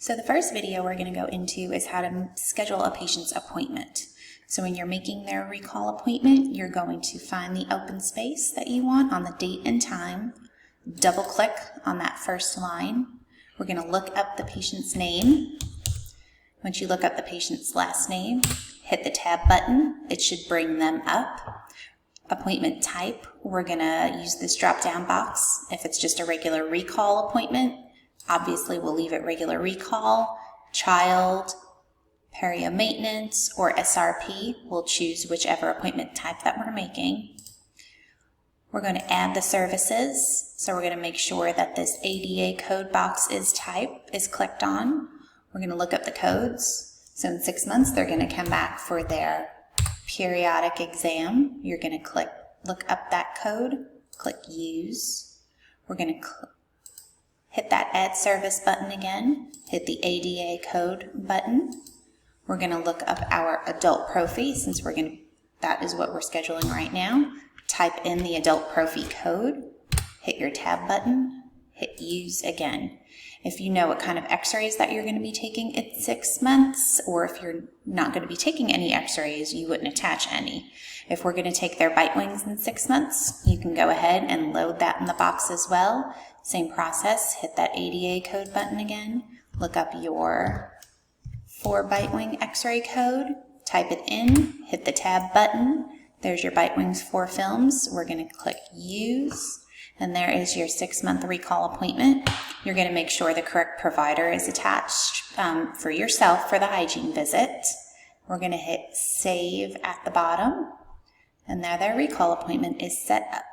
So the first video we're going to go into is how to schedule a patient's appointment. So when you're making their recall appointment, you're going to find the open space that you want on the date and time, double click on that first line. We're going to look up the patient's name. Once you look up the patient's last name, hit the tab button. It should bring them up. Appointment type, we're going to use this drop-down box. If it's just a regular recall appointment, obviously we'll leave it regular recall. Child, perio maintenance, or SRP, we'll choose whichever appointment type that we're making. We're going to add the services, so we're going to make sure that this ADA code box is clicked on. We're going to look up the codes. So in 6 months, they're going to come back for their periodic exam. You're going to look up that code, click use. We're going to hit that add service button again, hit the ADA code button. We're going to look up our adult prophy since that is what we're scheduling right now. Type in the adult prophy code, hit your tab button, hit use again. If you know what kind of x-rays that you're going to be taking at 6 months, or if you're not going to be taking any x-rays, you wouldn't attach any. If we're going to take their bite wings in 6 months, you can go ahead and load that in the box as well. Same process, hit that ADA code button again, look up your 4 bite wing x-ray code, type it in, hit the tab button. There's your bite wings 4 films. We're going to click use. And there is your 6-month recall appointment. You're going to make sure the correct provider is attached for yourself for the hygiene visit. We're going to hit save at the bottom. And there their recall appointment is set up.